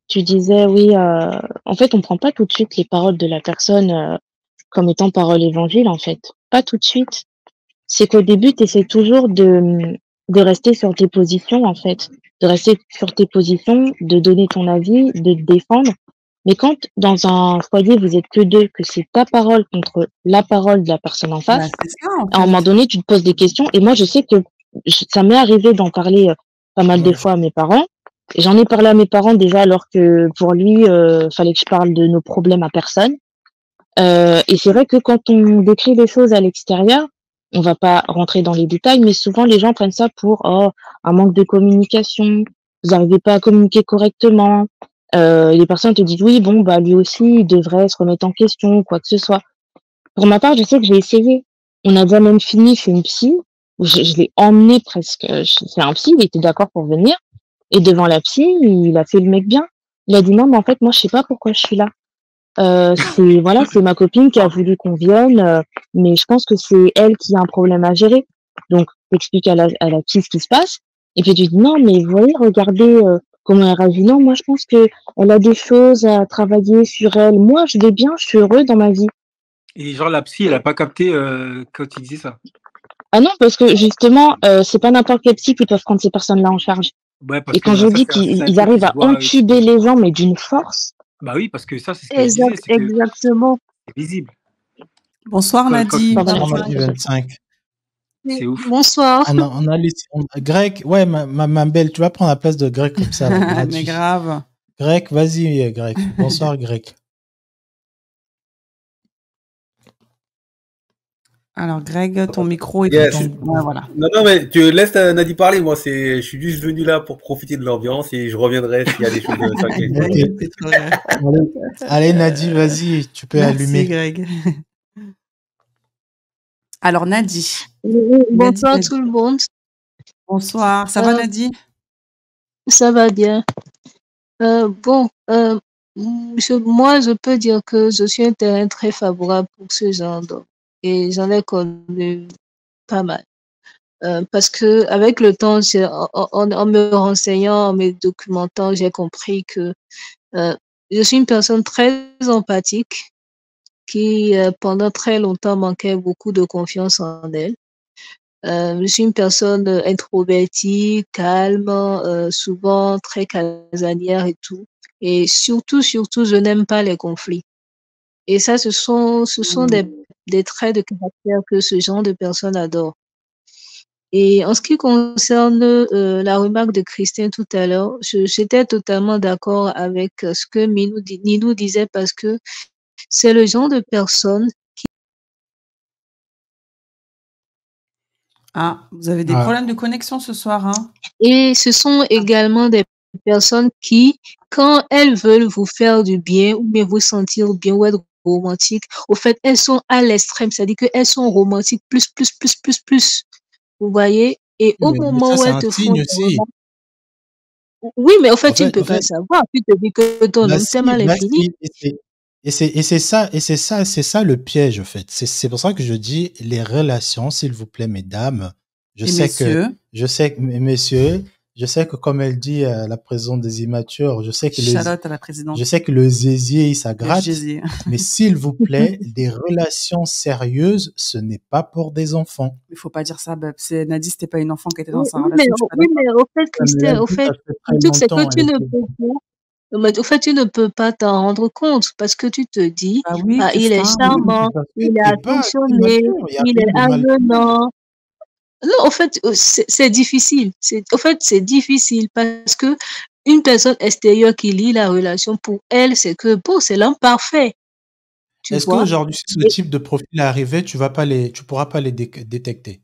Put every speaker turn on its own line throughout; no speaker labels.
Tu disais oui, en fait, on prend pas tout de suite les paroles de la personne, comme étant paroles évangile, en fait. Pas tout de suite. C'est qu'au début, tu essaies toujours de rester sur tes positions, en fait. De rester sur tes positions, de donner ton avis, de te défendre. Mais quand dans un foyer, vous êtes que 2, que c'est ta parole contre la parole de la personne en
Bah,
face,
c'est ça, en
à un moment
fait.
donné, tu te poses des questions et moi, je sais que ça m'est arrivé d'en parler, pas mal de
Ouais.
fois à mes parents. J'en ai parlé à mes parents déjà alors que pour lui, fallait que je parle de nos problèmes à personne. Et c'est vrai que quand on décrit les choses à l'extérieur, on va pas rentrer dans les détails, mais souvent les gens prennent ça pour, oh, un manque de communication, vous arrivez pas à communiquer correctement. Les personnes te disent: «Oui, bon, bah, lui aussi, il devrait se remettre en question», ou quoi que ce soit. Pour ma part, je sais que j'ai essayé. On a déjà même fini chez une psy, où je l'ai emmené presque, chez un psy, il était d'accord pour venir et devant la psy, il a fait le mec bien. Il a dit: «Non, mais en fait, moi, je sais pas pourquoi je suis là. C'est voilà, c'est ma copine qui a voulu qu'on vienne, mais je pense que c'est elle qui a un problème à gérer». Donc tu à la psy ce qui se passe et puis tu dis: «Non, mais vous voyez, regardez, comment elle réagit. Non, moi, je pense qu'elle a des choses à travailler sur elle. Moi, je vais bien, je suis heureux dans ma vie».
Et genre la psy, elle a pas capté, quand il disait ça?
Ah non, parce que justement, c'est pas n'importe quel psy qui peuvent prendre ces personnes-là en charge
Ouais, parce
et
que
quand je
bah, ça,
dis
c'est un
qu'ils
truc qui
arrivent
se
à
voit,
entuber les gens, mais d'une force.
bah oui, parce que ça, c'est ce qu'elle disait,
Exact,
c'est que
exactement.
c'est visible.
Bonsoir,
Quand
Nadi.
une
Enfin,
psy
voilà,
dit,
ça se
25.
c'est ouf.
Bonsoir.
On a laissé, Greg, ouais, ma belle, tu vas prendre la place de Greg comme ça. Là,
Mais
Nadi.
grave.
Greg, vas-y, Greg. Bonsoir, Greg.
Alors, Greg, ton micro est
Yes.
Ouais, voilà.
Non, mais tu laisses Nadi parler. Moi, je suis juste venu là pour profiter de l'ambiance et je reviendrai s'il y a des choses à s'inquiéter.
Ok.
C'est trop bien.
Allez, Nadi, vas-y, tu peux
Merci,
allumer.
Greg. Alors, Nadi.
Bonsoir
Nadi.
tout le monde.
Bonsoir. Ça va, Nadi?
Ça va bien. Bon, moi, je peux dire que je suis un terrain très favorable pour ce genre d'homme et j'en ai connu pas mal. Parce que avec le temps, en me renseignant, en me documentant, j'ai compris que je suis une personne très empathique qui, pendant très longtemps, manquait beaucoup de confiance en elle. Je suis une personne introvertie, calme, souvent très casanière et tout. Et surtout, je n'aime pas les conflits. Et ça, ce sont des traits de caractère que ce genre de personnes adorent. Et en ce qui concerne la remarque de Christine tout à l'heure, j'étais totalement d'accord avec ce que Ninou disait parce que c'est le genre de personne.
Ah, vous avez des problèmes de connexion ce soir, hein?
Et ce sont également des personnes qui, quand elles veulent vous faire du bien ou bien vous sentir bien ou être romantique, au fait, elles sont à l'extrême, c'est-à-dire qu'elles sont romantiques plus. Vous voyez? Et au
Mais
moment
ça,
où
c'est
elles
un
te font
signe
des
aussi.
remarques, oui, mais au fait,
En
tu ne peux
fait,
pas savoir. Tu te dis que ton
bah
homme t'aime à
si,
l'infini.
c'est ça le piège, en fait. C'est pour ça que je dis les relations, s'il vous plaît, mesdames.
Et messieurs.
Messieurs, je sais que comme elle dit, la présidente des immatures,
Charlotte à la présidente.
je sais que le zizi, ça
Le
gratte.
gésier.
Mais s'il vous plaît, des relations sérieuses, ce n'est pas pour des enfants.
Il faut pas dire ça, Bab. Nadi, c'était pas une enfant qui était dans sa
Oui,
relation. Je suis pas
mais au fait, Christine, au fait, le truc, c'est que tu ne peux pas. Mais au fait, tu ne peux pas t'en rendre compte parce que tu te dis,
Ah oui,
il est
Christin.
charmant, il est attentionné, il est avenant. Non, en fait, c'est difficile. En fait, c'est difficile parce que une personne extérieure qui lit la relation, pour elle, c'est que bon, c'est l'homme parfait. Tu
Est-ce
vois?
qu'aujourd'hui, si ce type de profil est arrivé, tu pourras pas les détecter?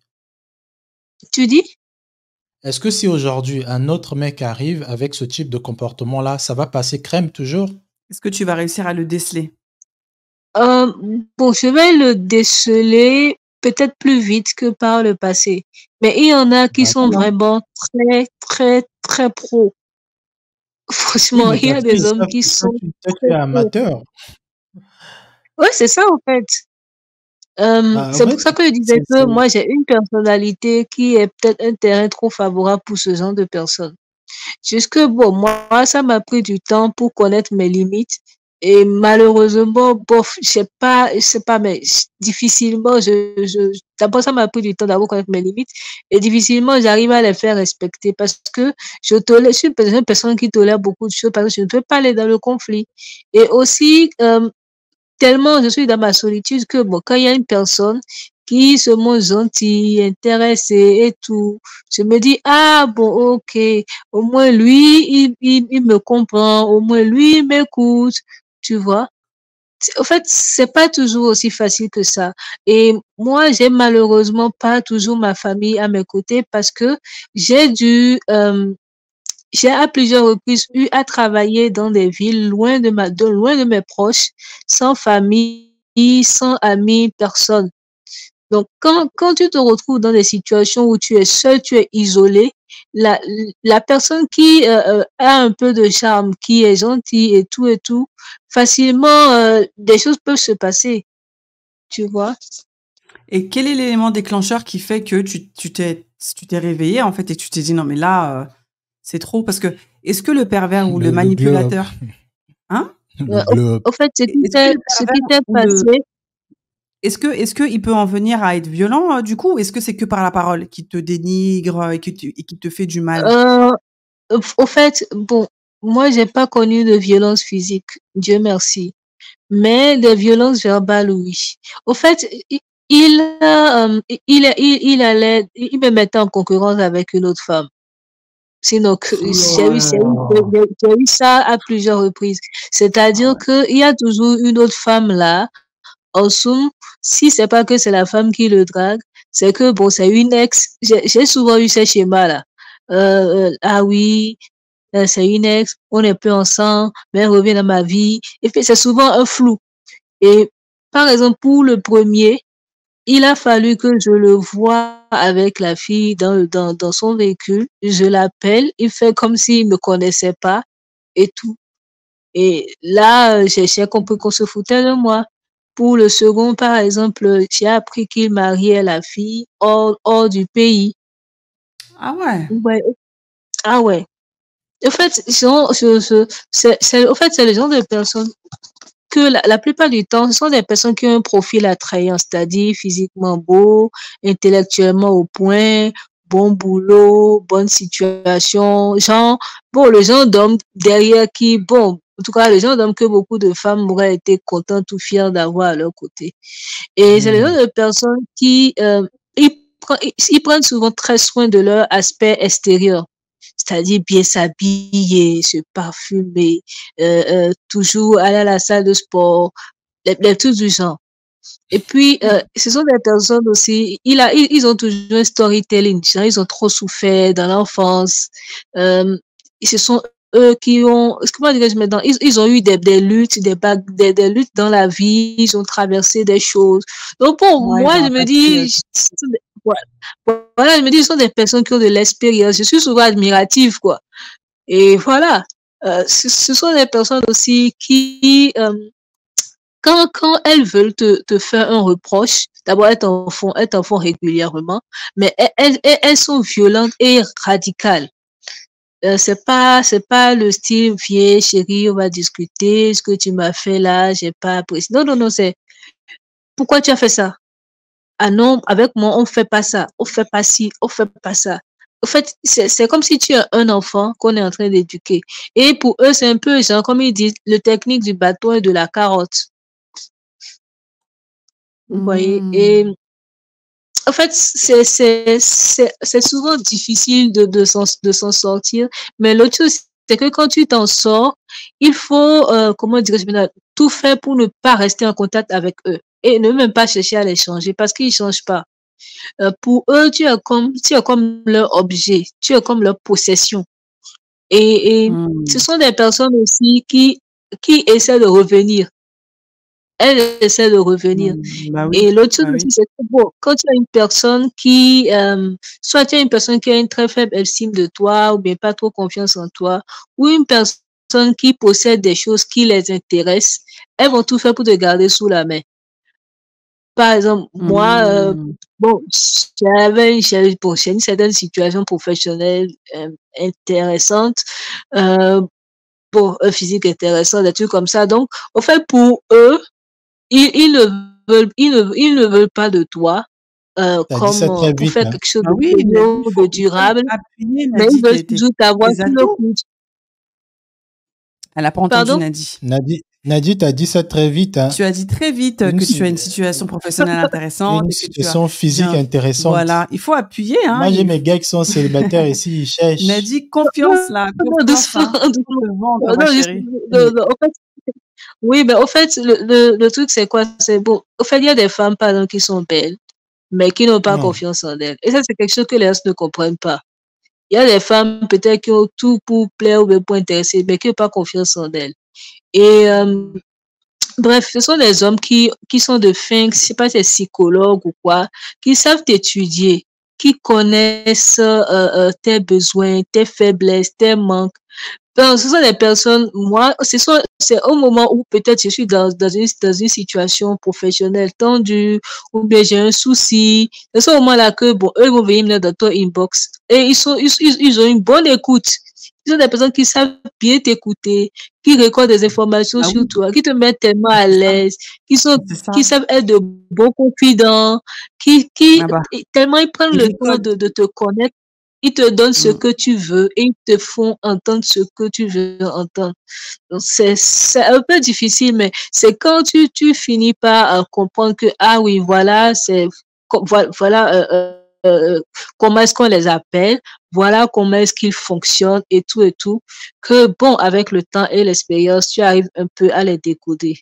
Tu dis?
Est-ce que si aujourd'hui un autre mec arrive avec ce type de comportement-là, ça va passer crème toujours?
Est-ce que tu vas réussir à le déceler?
Bon, je vais le déceler peut-être plus vite que par le passé. Mais il y en a qui sont vraiment très pro.
Oui,
Franchement,
mais
il y a des hommes qui
toi,
sont
tu
très
es
pro.
amateur.
Ouais, c'est ça en fait.
En
C'est pour
fait,
ça que je disais que moi j'ai une personnalité qui est peut-être un terrain trop favorable pour ce genre de personnes. Jusque, bon, moi, ça m'a pris du temps pour connaître mes limites. Et malheureusement, bof, je sais pas, mais difficilement, d'abord, ça m'a pris du temps d'abord connaître mes limites. Et difficilement, j'arrive à les faire respecter parce que je suis une personne qui tolère beaucoup de choses parce que je ne peux pas aller dans le conflit. Et aussi, tellement je suis dans ma solitude que, bon, quand il y a une personne qui se montre gentille, intéressée et tout, je me dis, ah bon, ok, au moins lui, il me comprend, au moins lui, il m'écoute, tu vois. En fait, c'est pas toujours aussi facile que ça. Et moi, j'ai malheureusement pas toujours ma famille à mes côtés parce que j'ai dû, j'ai à plusieurs reprises eu à travailler dans des villes loin de mes proches, sans famille, sans amis, personne. Donc, quand tu te retrouves dans des situations où tu es seul, tu es isolé, la personne qui a un peu de charme, qui est gentille et tout, facilement, des choses peuvent se passer, tu vois.
Et quel est l'élément déclencheur qui fait que tu t'es réveillé, en fait, et tu t'es dit, non, mais là, c'est trop, parce que, est-ce que le pervers ou le
globe.
manipulateur, hein?
Le globe.
Au fait, ce qui
Est-ce que le
s'est
pervers ou
passé,
est-ce que il peut en venir à être violent, du coup, ou est-ce que c'est que par la parole qui te dénigre et qui te fait du mal?
au fait, bon, moi, j'ai pas connu de violence physique, Dieu merci. Mais des violences verbales, oui. Au fait, il me mettait en concurrence avec une autre femme. Sinon, j'ai eu ça à plusieurs reprises. C'est-à-dire qu'il y a toujours une autre femme là. En somme, si c'est pas que c'est la femme qui le drague, c'est que bon, c'est une ex. J'ai souvent eu ces schémas-là. Ah oui, c'est une ex, on n'est plus ensemble, mais elle revient dans ma vie. Et puis, c'est souvent un flou. Et par exemple, pour le premier, il a fallu que je le voie avec la fille dans son véhicule. Je l'appelle, il fait comme s'il me connaissait pas et tout. Et là, j'ai compris qu'on se foutait de moi. Pour le second, par exemple, j'ai appris qu'il mariait la fille hors du pays.
Ah ouais.
Ouais. Ah ouais. En fait, en fait, c'est le genre de personnes que la plupart du temps, ce sont des personnes qui ont un profil attrayant, c'est-à-dire physiquement beau, intellectuellement au point, bon boulot, bonne situation, genre, bon, le genre d'homme derrière qui, bon, en tout cas, le genre d'homme que beaucoup de femmes auraient été contentes ou fières d'avoir à leur côté. Et c'est le genre de personnes qui, ils prennent souvent très soin de leur aspect extérieur. C'est-à-dire bien s'habiller, se parfumer, toujours aller à la salle de sport, les trucs du genre. Et puis, ce sont des personnes aussi, ils ont toujours un storytelling, genre, ils ont trop souffert dans l'enfance. Ce sont eux qui ont, comment dirais-je maintenant, ils ont eu des luttes, des luttes dans la vie, ils ont traversé des choses. Donc, pour
Ouais,
moi,
ils ont
je me
un
dis,
passé,
voilà, je me dis, ce sont des personnes qui ont de l'expérience. Je suis souvent admirative, quoi. Et voilà, ce sont des personnes aussi qui, quand elles veulent te faire un reproche, d'abord elles t'en font régulièrement, mais elles sont violentes et radicales. C'est pas le style, viens chérie, on va discuter, ce que tu m'as fait là, j'ai pas apprécié. Non, non, non, c'est pourquoi tu as fait ça? Ah non, avec moi, on fait pas ça, on fait pas ci, on fait pas ça. En fait, c'est comme si tu as un enfant qu'on est en train d'éduquer. Et pour eux, c'est un peu genre, comme ils disent, le technique du bâton et de la carotte. Vous voyez? Et en fait, c'est souvent difficile de s'en sortir. Mais l'autre chose, c'est que quand tu t'en sors, il faut, comment dirais-je maintenant, tout faire pour ne pas rester en contact avec eux. Et ne même pas chercher à les changer parce qu'ils changent pas. Pour eux, tu es comme leur objet, tu es comme leur possession. Et ce sont des personnes aussi qui essaient de revenir. Elles essaient de revenir.
Bah oui,
Et l'autre chose
bah
aussi,
oui.
c'est que bon, quand tu as une personne qui, soit tu as une personne qui a une très faible estime de toi, ou bien pas trop confiance en toi, ou une personne qui possède des choses qui les intéressent, elles vont tout faire pour te garder sous la main. Par exemple, moi,
Mmh.
bon, bon, j'ai une certaine situation professionnelle intéressante, euh, bon, un physique intéressant, des trucs comme ça. Donc, au fait, pour eux, ils ne veulent pas de toi
T'as dit ça très
pour
vite,
faire
hein.
quelque chose
Ah
de
oui, Nadine,
sérieux, de
il faut
durable,
appuyer,
mais ils
Nadine,
veulent toujours t'avoir
tes
sur le
atouts.
coude.
Elle n'a pas entendu,
Pardon?
Nadine.
Nadi, t'as dit ça très vite, hein.
Tu as dit très vite
Une,
que
si-
tu as une situation professionnelle intéressante
une
et que tu as
situation physique
bien.
intéressante.
Voilà, il faut appuyer, hein.
Moi, j'ai mes gars qui sont célibataires ici, ils cherchent.
Nadine, confiance là,
Non,
confiance, hein.
doucement,
Faut te vendre,
non,
ma chérie.
en fait, oui, mais au fait, le truc, c'est quoi? C'est bon. Au fait, il y a des femmes, par exemple, qui sont belles, mais qui n'ont pas confiance en elles. Et ça, c'est quelque chose que les gens ne comprennent pas. Il y a des femmes, peut-être, qui ont tout pour plaire ou bien pour intéresser, mais qui n'ont pas confiance en elles. Et bref, ce sont des hommes qui sont de fin, je sais pas si c'est psychologues ou quoi, qui savent t'étudier, qui connaissent tes besoins, tes faiblesses, tes manques. Donc, ce sont des personnes, moi, c'est au moment où peut-être je suis dans une situation professionnelle tendue, ou bien j'ai un souci. C'est ce moment-là que, bon, eux vont venir me dans ton inbox. Et ils ont une bonne écoute. Ils sont des personnes qui savent bien t'écouter, qui récoltent des informations
Ah
sur
oui,
toi, qui te mettent tellement à
c'est ça,
l'aise,
c'est ça.
qui savent être de bons confidents,
Ah bah,
tellement ils prennent
ils
le temps
récoltent.
de te connaître. Ils te donnent ce
Mm.
que tu veux et ils te font entendre ce que tu veux entendre. Donc, c'est un peu difficile, mais c'est quand tu finis par comprendre que, ah oui, voilà, voilà comment est-ce qu'on les appelle, voilà comment est-ce qu'ils fonctionnent et tout, que bon, avec le temps et l'expérience, tu arrives un peu à les décoder.